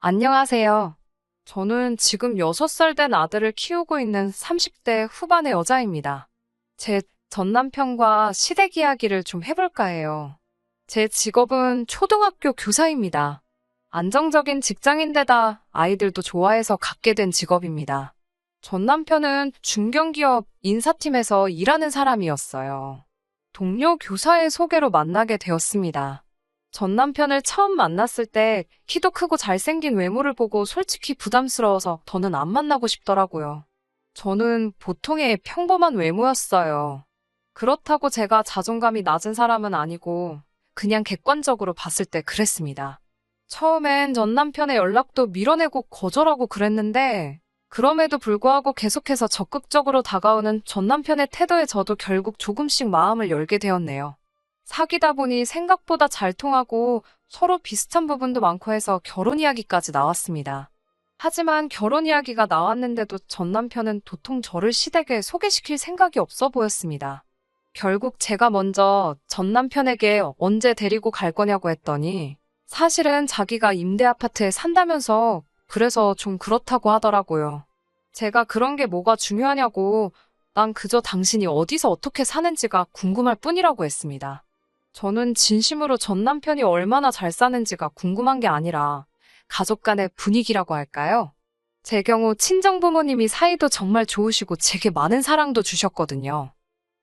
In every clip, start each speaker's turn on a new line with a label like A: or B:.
A: 안녕하세요. 저는 지금 6살 된 아들을 키우고 있는 30대 후반의 여자입니다. 제 전 남편과 시댁 이야기를 좀 해볼까 해요. 제 직업은 초등학교 교사입니다. 안정적인 직장인데다 아이들도 좋아해서 갖게 된 직업입니다. 전 남편은 중견기업 인사팀에서 일하는 사람이었어요. 동료 교사의 소개로 만나게 되었습니다. 전 남편을 처음 만났을 때 키도 크고 잘생긴 외모를 보고 솔직히 부담스러워서 더는 안 만나고 싶더라고요. 저는 보통의 평범한 외모였어요. 그렇다고 제가 자존감이 낮은 사람은 아니고 그냥 객관적으로 봤을 때 그랬습니다. 처음엔 전 남편의 연락도 밀어내고 거절하고 그랬는데 그럼에도 불구하고 계속해서 적극적으로 다가오는 전 남편의 태도에 저도 결국 조금씩 마음을 열게 되었네요. 사귀다 보니 생각보다 잘 통하고 서로 비슷한 부분도 많고 해서 결혼 이야기까지 나왔습니다. 하지만 결혼 이야기가 나왔는데도 전 남편은 도통 저를 시댁에 소개시킬 생각이 없어 보였습니다. 결국 제가 먼저 전 남편에게 언제 데리고 갈 거냐고 했더니 사실은 자기가 임대 아파트에 산다면서 그래서 좀 그렇다고 하더라고요. 제가 그런 게 뭐가 중요하냐고 난 그저 당신이 어디서 어떻게 사는지가 궁금할 뿐이라고 했습니다. 저는 진심으로 전 남편이 얼마나 잘 사는지가 궁금한 게 아니라 가족 간의 분위기라고 할까요? 제 경우 친정부모님이 사이도 정말 좋으시고 제게 많은 사랑도 주셨거든요.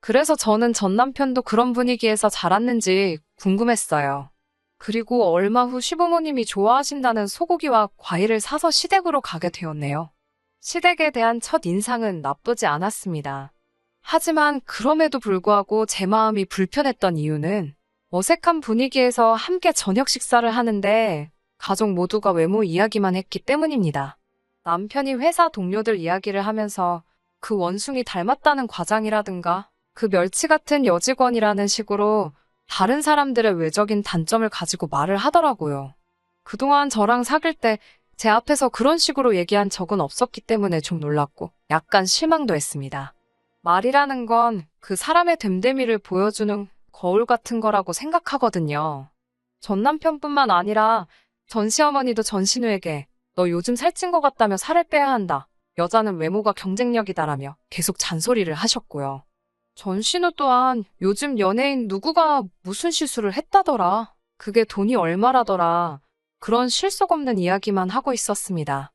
A: 그래서 저는 전 남편도 그런 분위기에서 자랐는지 궁금했어요. 그리고 얼마 후 시부모님이 좋아하신다는 소고기와 과일을 사서 시댁으로 가게 되었네요. 시댁에 대한 첫 인상은 나쁘지 않았습니다. 하지만 그럼에도 불구하고 제 마음이 불편했던 이유는 어색한 분위기에서 함께 저녁 식사를 하는데 가족 모두가 외모 이야기만 했기 때문입니다. 남편이 회사 동료들 이야기를 하면서 그 원숭이 닮았다는 과장이라든가 그 멸치 같은 여직원이라는 식으로 다른 사람들의 외적인 단점을 가지고 말을 하더라고요. 그동안 저랑 사귈 때 제 앞에서 그런 식으로 얘기한 적은 없었기 때문에 좀 놀랐고 약간 실망도 했습니다. 말이라는 건 그 사람의 됨됨이를 보여주는 거울 같은 거라고 생각하거든요. 전 남편뿐만 아니라 전 시어머니도 전 신우에게 너 요즘 살찐 것 같다며 살을 빼야 한다. 여자는 외모가 경쟁력이다라며 계속 잔소리를 하셨고요. 전 신우 또한 요즘 연예인 누구가 무슨 시술을 했다더라. 그게 돈이 얼마라더라. 그런 실속 없는 이야기만 하고 있었습니다.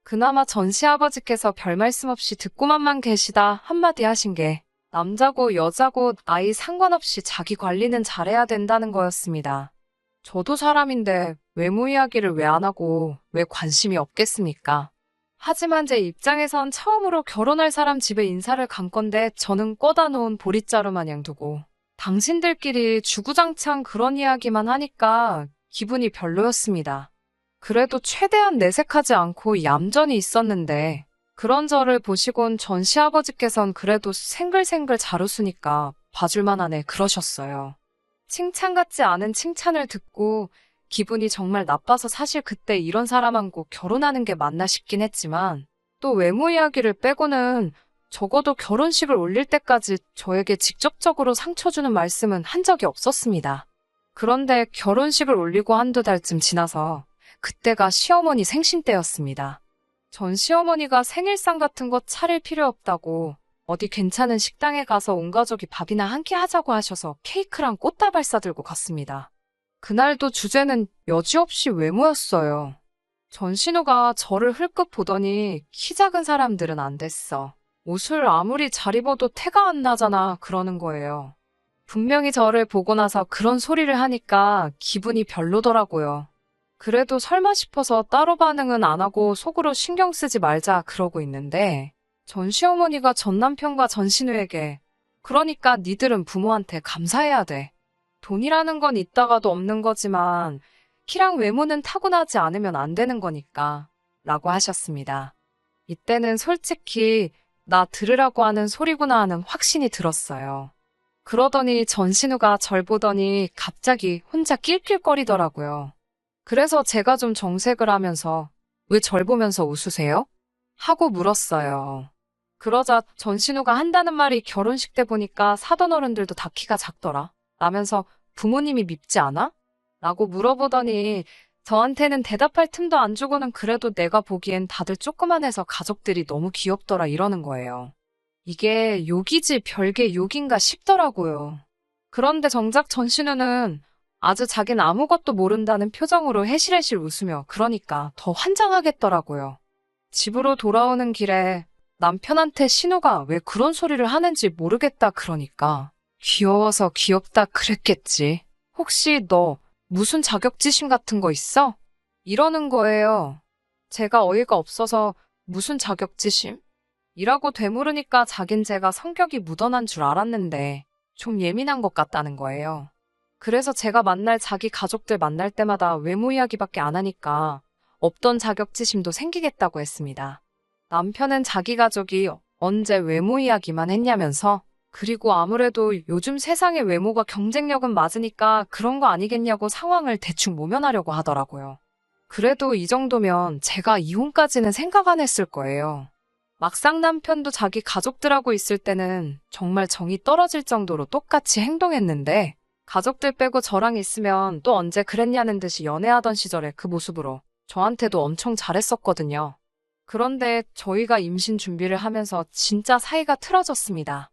A: 그나마 전 시아버지께서 별 말씀 없이 듣고만만 계시다 한마디 하신 게 남자고 여자고 나이 상관없이 자기 관리는 잘해야 된다는 거였습니다. 저도 사람인데 외모 이야기를 왜 안 하고 왜 관심이 없겠습니까? 하지만 제 입장에선 처음으로 결혼할 사람 집에 인사를 간 건데 저는 꿔다 놓은 보릿자루 마냥 두고 당신들끼리 주구장창 그런 이야기만 하니까 기분이 별로였습니다. 그래도 최대한 내색하지 않고 얌전히 있었는데 그런 저를 보시곤 전 시아버지께선 그래도 생글생글 잘 웃으니까 봐줄만 하네 그러셨어요. 칭찬 같지 않은 칭찬을 듣고 기분이 정말 나빠서 사실 그때 이런 사람하고 결혼하는 게 맞나 싶긴 했지만 또 외모 이야기를 빼고는 적어도 결혼식을 올릴 때까지 저에게 직접적으로 상처 주는 말씀은 한 적이 없었습니다. 그런데 결혼식을 올리고 한두 달쯤 지나서 그때가 시어머니 생신 때였습니다. 전 시어머니가 생일상 같은 거 차릴 필요 없다고 어디 괜찮은 식당에 가서 온 가족이 밥이나 한 끼 하자고 하셔서 케이크랑 꽃다발 싸들고 갔습니다. 그날도 주제는 여지없이 외모였어요. 전 신우가 저를 흘끗 보더니 키 작은 사람들은 안 됐어. 옷을 아무리 잘 입어도 태가 안 나잖아 그러는 거예요. 분명히 저를 보고 나서 그런 소리를 하니까 기분이 별로더라고요. 그래도 설마 싶어서 따로 반응은 안 하고 속으로 신경 쓰지 말자 그러고 있는데 전 시어머니가 전 남편과 전 신우에게 그러니까 니들은 부모한테 감사해야 돼. 돈이라는 건 있다가도 없는 거지만 키랑 외모는 타고나지 않으면 안 되는 거니까 라고 하셨습니다. 이때는 솔직히 나 들으라고 하는 소리구나 하는 확신이 들었어요. 그러더니 전신우가 절 보더니 갑자기 혼자 낄낄거리더라고요. 그래서 제가 좀 정색을 하면서 왜 절 보면서 웃으세요? 하고 물었어요. 그러자 전신우가 한다는 말이 결혼식 때 보니까 사돈 어른들도 다 키가 작더라. 라면서 부모님이 밉지 않아? 라고 물어보더니 저한테는 대답할 틈도 안 주고는 그래도 내가 보기엔 다들 조그만해서 가족들이 너무 귀엽더라 이러는 거예요. 이게 욕이지 별게 욕인가 싶더라고요. 그런데 정작 전신우는 아주 자긴 아무것도 모른다는 표정으로 해실해실 웃으며 그러니까 더 환장하겠더라고요. 집으로 돌아오는 길에 남편한테 신우가 왜 그런 소리를 하는지 모르겠다 그러니까 귀여워서 귀엽다 그랬겠지. 혹시 너 무슨 자격지심 같은 거 있어? 이러는 거예요. 제가 어이가 없어서 무슨 자격지심? 이라고 되물으니까 자긴 제가 성격이 무던한 줄 알았는데 좀 예민한 것 같다는 거예요. 그래서 제가 만날 자기 가족들 만날 때마다 외모 이야기밖에 안 하니까 없던 자격지심도 생기겠다고 했습니다. 남편은 자기 가족이 언제 외모 이야기만 했냐면서 그리고 아무래도 요즘 세상의 외모가 경쟁력은 맞으니까 그런 거 아니겠냐고 상황을 대충 모면하려고 하더라고요. 그래도 이 정도면 제가 이혼까지는 생각 안 했을 거예요. 막상 남편도 자기 가족들하고 있을 때는 정말 정이 떨어질 정도로 똑같이 행동했는데 가족들 빼고 저랑 있으면 또 언제 그랬냐는 듯이 연애하던 시절의 그 모습으로 저한테도 엄청 잘했었거든요. 그런데 저희가 임신 준비를 하면서 진짜 사이가 틀어졌습니다.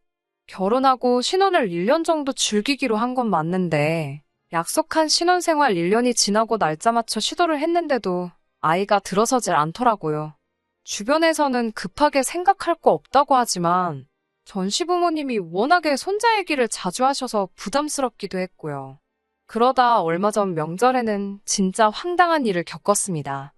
A: 결혼하고 신혼을 1년 정도 즐기기로 한 건 맞는데 약속한 신혼생활 1년이 지나고 날짜 맞춰 시도를 했는데도 아이가 들어서질 않더라고요. 주변에서는 급하게 생각할 거 없다고 하지만 전 시부모님이 워낙에 손자 얘기를 자주 하셔서 부담스럽기도 했고요. 그러다 얼마 전 명절에는 진짜 황당한 일을 겪었습니다.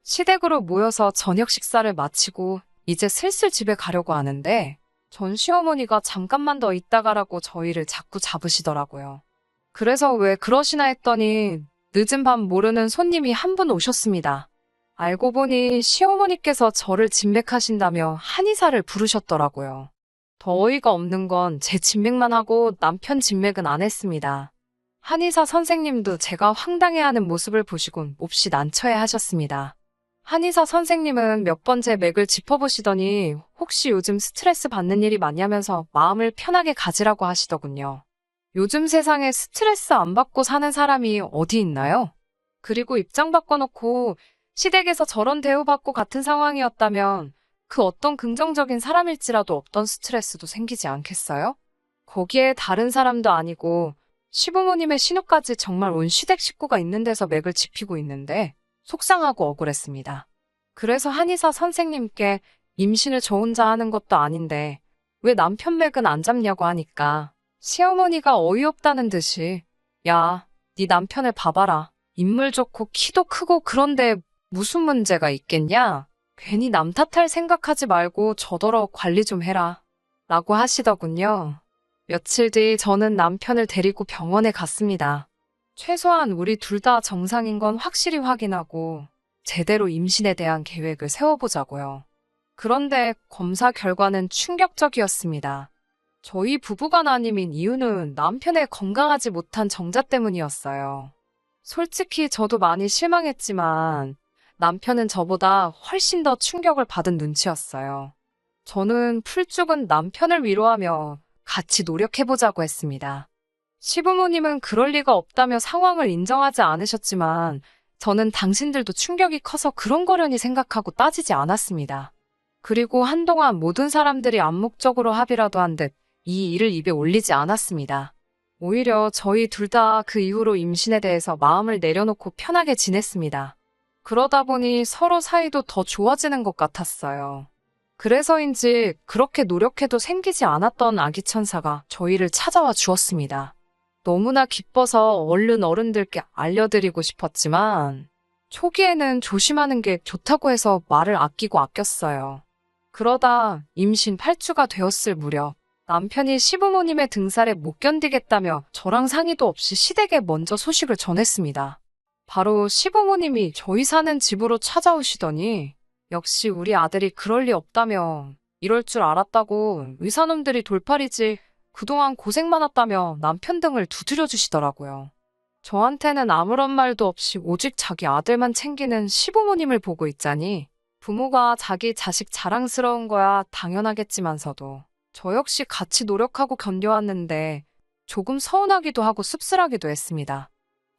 A: 시댁으로 모여서 저녁 식사를 마치고 이제 슬슬 집에 가려고 하는데 전 시어머니가 잠깐만 더 있다 가라고 저희를 자꾸 잡으시더라고요. 그래서 왜 그러시나 했더니 늦은 밤 모르는 손님이 한 분 오셨습니다. 알고 보니 시어머니께서 저를 진맥하신다며 한의사를 부르셨더라고요. 더 어이가 없는 건 제 진맥만 하고 남편 진맥은 안 했습니다. 한의사 선생님도 제가 황당해하는 모습을 보시곤 몹시 난처해 하셨습니다. 한의사 선생님은 몇 번 제 맥을 짚어보시더니 혹시 요즘 스트레스 받는 일이 많냐면서 마음을 편하게 가지라고 하시더군요. 요즘 세상에 스트레스 안 받고 사는 사람이 어디 있나요? 그리고 입장 바꿔놓고 시댁에서 저런 대우받고 같은 상황이었다면 그 어떤 긍정적인 사람일지라도 없던 스트레스도 생기지 않겠어요? 거기에 다른 사람도 아니고 시부모님의 신우까지 정말 온 시댁 식구가 있는 데서 맥을 짚히고 있는데 속상하고 억울했습니다. 그래서 한의사 선생님께 임신을 저 혼자 하는 것도 아닌데 왜 남편 맥은 안 잡냐고 하니까 시어머니가 어이없다는 듯이 야, 네 남편을 봐봐라. 인물 좋고 키도 크고 그런데 무슨 문제가 있겠냐? 괜히 남 탓할 생각하지 말고 저더러 관리 좀 해라. 라고 하시더군요. 며칠 뒤 저는 남편을 데리고 병원에 갔습니다. 최소한 우리 둘 다 정상인 건 확실히 확인하고 제대로 임신에 대한 계획을 세워보자고요. 그런데 검사 결과는 충격적이었습니다. 저희 부부가 나님인 이유는 남편의 건강하지 못한 정자 때문이었어요. 솔직히 저도 많이 실망했지만 남편은 저보다 훨씬 더 충격을 받은 눈치였어요. 저는 풀죽은 남편을 위로하며 같이 노력해보자고 했습니다. 시부모님은 그럴 리가 없다며 상황을 인정하지 않으셨지만 저는 당신들도 충격이 커서 그런 거려니 생각하고 따지지 않았습니다. 그리고 한동안 모든 사람들이 암묵적으로 합의라도 한 듯 이 일을 입에 올리지 않았습니다. 오히려 저희 둘 다 그 이후로 임신에 대해서 마음을 내려놓고 편하게 지냈습니다. 그러다 보니 서로 사이도 더 좋아지는 것 같았어요. 그래서인지 그렇게 노력해도 생기지 않았던 아기 천사가 저희를 찾아와 주었습니다. 너무나 기뻐서 얼른 어른들께 알려드리고 싶었지만 초기에는 조심하는 게 좋다고 해서 말을 아끼고 아꼈어요. 그러다 임신 8주가 되었을 무렵 남편이 시부모님의 등살에 못 견디겠다며 저랑 상의도 없이 시댁에 먼저 소식을 전했습니다. 바로 시부모님이 저희 사는 집으로 찾아오시더니 역시 우리 아들이 그럴 리 없다며 이럴 줄 알았다고 의사놈들이 돌팔이지 그동안 고생 많았다며 남편 등을 두드려 주시더라고요. 저한테는 아무런 말도 없이 오직 자기 아들만 챙기는 시부모님을 보고 있자니 부모가 자기 자식 자랑스러운 거야 당연하겠지만서도 저 역시 같이 노력하고 견뎌왔는데 조금 서운하기도 하고 씁쓸하기도 했습니다.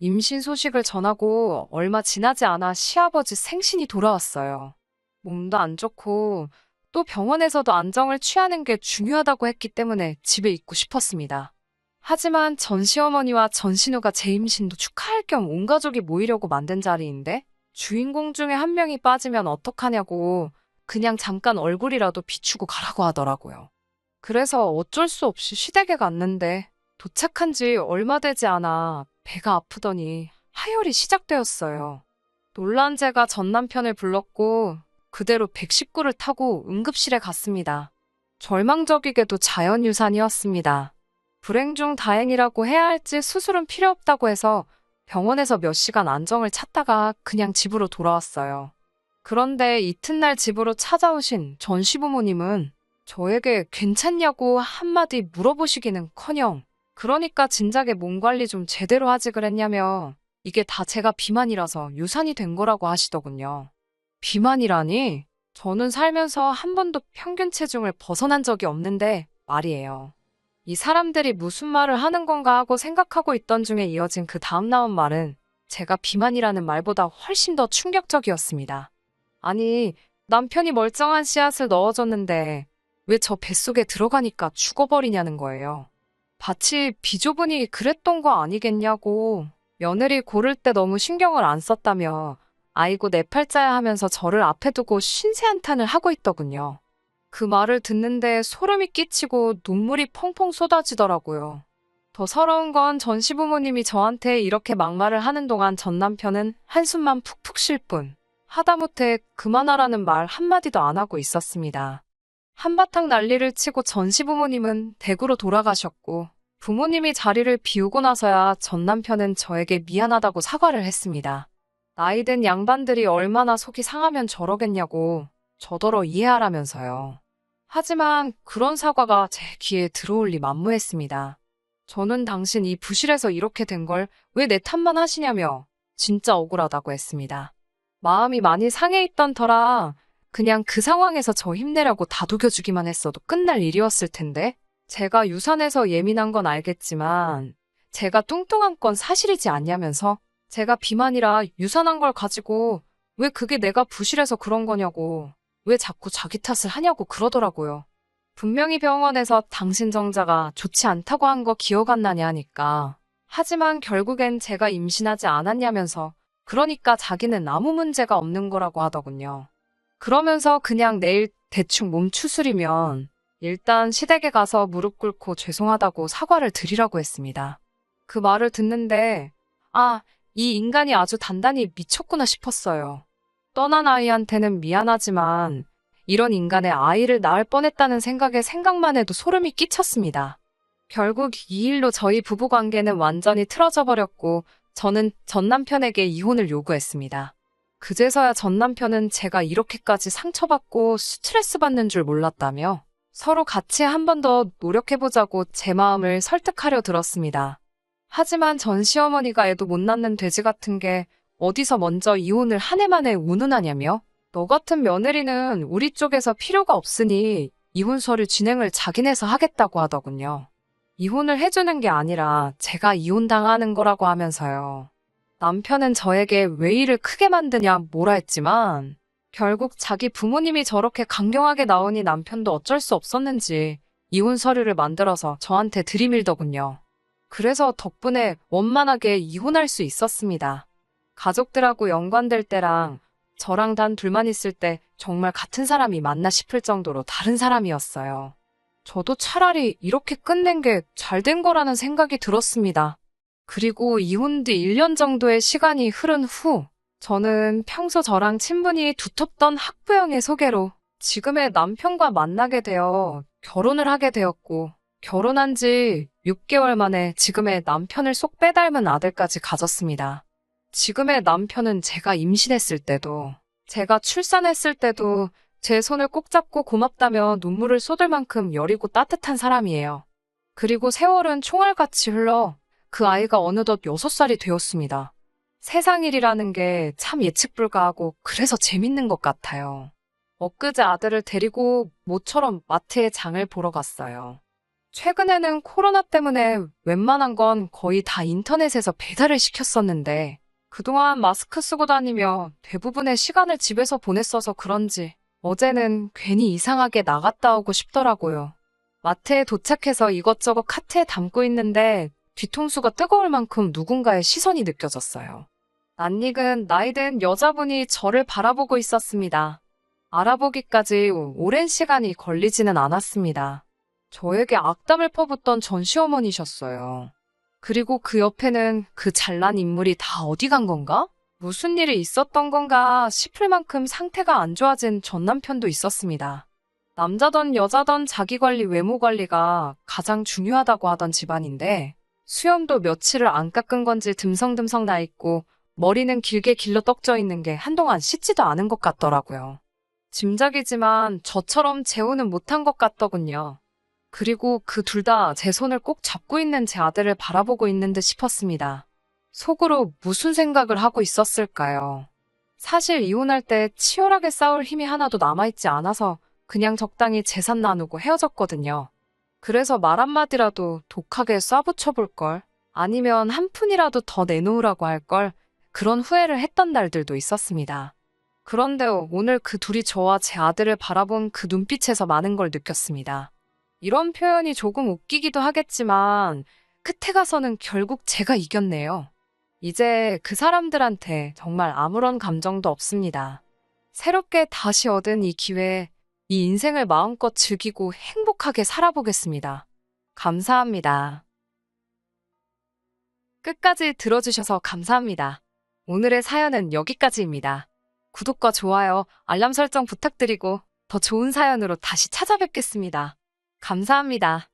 A: 임신 소식을 전하고 얼마 지나지 않아 시아버지 생신이 돌아왔어요. 몸도 안 좋고 또 병원에서도 안정을 취하는 게 중요하다고 했기 때문에 집에 있고 싶었습니다. 하지만 전 시어머니와 전 신우가 제 임신도 축하할 겸 온 가족이 모이려고 만든 자리인데 주인공 중에 한 명이 빠지면 어떡하냐고 그냥 잠깐 얼굴이라도 비추고 가라고 하더라고요. 그래서 어쩔 수 없이 시댁에 갔는데 도착한 지 얼마 되지 않아 배가 아프더니 하혈이 시작되었어요. 놀란 제가 전 남편을 불렀고 그대로 119를 타고 응급실에 갔습니다. 절망적이게도 자연유산이었습니다. 불행 중 다행이라고 해야 할지 수술은 필요 없다고 해서 병원에서 몇 시간 안정을 찾다가 그냥 집으로 돌아왔어요. 그런데 이튿날 집으로 찾아오신 전 시부모님은 저에게 괜찮냐고 한마디 물어보시기는커녕 그러니까 진작에 몸 관리 좀 제대로 하지 그랬냐며 이게 다 제가 비만이라서 유산이 된 거라고 하시더군요. 비만이라니? 저는 살면서 한 번도 평균 체중을 벗어난 적이 없는데 말이에요. 이 사람들이 무슨 말을 하는 건가 하고 생각하고 있던 중에 이어진 그 다음 나온 말은 제가 비만이라는 말보다 훨씬 더 충격적이었습니다. 아니, 남편이 멀쩡한 씨앗을 넣어줬는데 왜 저 뱃속에 들어가니까 죽어버리냐는 거예요. 밭이 비좁으니 그랬던 거 아니겠냐고. 며느리 고를 때 너무 신경을 안 썼다며 아이고 내 팔자야 하면서 저를 앞에 두고 신세한탄을 하고 있더군요. 그 말을 듣는데 소름이 끼치고 눈물이 펑펑 쏟아지더라고요. 더 서러운 건 전 시부모님이 저한테 이렇게 막말을 하는 동안 전 남편은 한숨만 푹푹 쉴 뿐 하다못해 그만하라는 말 한마디도 안 하고 있었습니다. 한바탕 난리를 치고 전 시부모님은 댁으로 돌아가셨고 부모님이 자리를 비우고 나서야 전 남편은 저에게 미안하다고 사과를 했습니다. 나이든 양반들이 얼마나 속이 상하면 저러겠냐고 저더러 이해하라면서요. 하지만 그런 사과가 제 귀에 들어올 리 만무했습니다. 저는 당신 이 부실에서 이렇게 된 걸 왜 내 탓만 하시냐며 진짜 억울하다고 했습니다. 마음이 많이 상해 있던 터라 그냥 그 상황에서 저 힘내라고 다독여주기만 했어도 끝날 일이었을 텐데 제가 유산해서 예민한 건 알겠지만 제가 뚱뚱한 건 사실이지 않냐면서 제가 비만이라 유산한 걸 가지고 왜 그게 내가 부실해서 그런 거냐고 왜 자꾸 자기 탓을 하냐고 그러더라고요. 분명히 병원에서 당신 정자가 좋지 않다고 한 거 기억 안 나냐 하니까 하지만 결국엔 제가 임신하지 않았냐면서 그러니까 자기는 아무 문제가 없는 거라고 하더군요. 그러면서 그냥 내일 대충 몸 추스리면 일단 시댁에 가서 무릎 꿇고 죄송하다고 사과를 드리라고 했습니다. 그 말을 듣는데 아, 이 인간이 아주 단단히 미쳤구나 싶었어요. 떠난 아이한테는 미안하지만 이런 인간의 아이를 낳을 뻔했다는 생각만 해도 소름이 끼쳤습니다. 결국 이 일로 저희 부부관계는 완전히 틀어져 버렸고 저는 전 남편에게 이혼을 요구했습니다. 그제서야 전 남편은 제가 이렇게까지 상처받고 스트레스 받는 줄 몰랐다며 서로 같이 한 번 더 노력해보자고 제 마음을 설득하려 들었습니다. 하지만 전 시어머니가 애도 못 낳는 돼지 같은 게 어디서 먼저 이혼을 한 해 만에 운운하냐며 너 같은 며느리는 우리 쪽에서 필요가 없으니 이혼 서류 진행을 자기네서 하겠다고 하더군요. 이혼을 해주는 게 아니라 제가 이혼당하는 거라고 하면서요. 남편은 저에게 왜 일을 크게 만드냐 뭐라 했지만 결국 자기 부모님이 저렇게 강경하게 나오니 남편도 어쩔 수 없었는지 이혼 서류를 만들어서 저한테 들이밀더군요. 그래서 덕분에 원만하게 이혼할 수 있었습니다. 가족들하고 연관될 때랑 저랑 단 둘만 있을 때 정말 같은 사람이 맞나 싶을 정도로 다른 사람이었어요. 저도 차라리 이렇게 끝낸 게 잘 된 거라는 생각이 들었습니다. 그리고 이혼 뒤 1년 정도의 시간이 흐른 후 저는 평소 저랑 친분이 두텁던 학부형의 소개로 지금의 남편과 만나게 되어 결혼을 하게 되었고 결혼한 지 6개월 만에 지금의 남편을 쏙 빼닮은 아들까지 가졌습니다. 지금의 남편은 제가 임신했을 때도 제가 출산했을 때도 제 손을 꼭 잡고 고맙다며 눈물을 쏟을 만큼 여리고 따뜻한 사람이에요. 그리고 세월은 총알같이 흘러 그 아이가 어느덧 6살이 되었습니다. 세상 일이라는 게 참 예측 불가하고 그래서 재밌는 것 같아요. 엊그제 아들을 데리고 모처럼 마트에 장을 보러 갔어요. 최근에는 코로나 때문에 웬만한 건 거의 다 인터넷에서 배달을 시켰었는데, 그동안 마스크 쓰고 다니며 대부분의 시간을 집에서 보냈어서 그런지 어제는 괜히 이상하게 나갔다 오고 싶더라고요. 마트에 도착해서 이것저것 카트에 담고 있는데 뒤통수가 뜨거울 만큼 누군가의 시선이 느껴졌어요. 낯익은 나이든 여자분이 저를 바라보고 있었습니다. 알아보기까지 오랜 시간이 걸리지는 않았습니다. 저에게 악담을 퍼붓던 전시어머니셨어요. 그리고 그 옆에는 그 잘난 인물이 다 어디 간 건가? 무슨 일이 있었던 건가 싶을 만큼 상태가 안 좋아진 전 남편도 있었습니다. 남자던 여자던 자기관리, 외모관리가 가장 중요하다고 하던 집안인데 수염도 며칠을 안 깎은 건지 듬성듬성 나 있고 머리는 길게 길러 떡져 있는 게 한동안 씻지도 않은 것 같더라고요. 짐작이지만 저처럼 재혼은 못한 것 같더군요. 그리고 그 둘 다 제 손을 꼭 잡고 있는 제 아들을 바라보고 있는 듯 싶었습니다. 속으로 무슨 생각을 하고 있었을까요? 사실 이혼할 때 치열하게 싸울 힘이 하나도 남아있지 않아서 그냥 적당히 재산 나누고 헤어졌거든요. 그래서 말 한마디라도 독하게 쏴붙여볼걸, 아니면 한 푼이라도 더 내놓으라고 할걸, 그런 후회를 했던 날들도 있었습니다. 그런데 오늘 그 둘이 저와 제 아들을 바라본 그 눈빛에서 많은 걸 느꼈습니다. 이런 표현이 조금 웃기기도 하겠지만 끝에 가서는 결국 제가 이겼네요. 이제 그 사람들한테 정말 아무런 감정도 없습니다. 새롭게 다시 얻은 이 기회에 이 인생을 마음껏 즐기고 행복하게 살아보겠습니다. 감사합니다. 끝까지 들어주셔서 감사합니다. 오늘의 사연은 여기까지입니다. 구독과 좋아요, 알람 설정 부탁드리고 더 좋은 사연으로 다시 찾아뵙겠습니다. 감사합니다.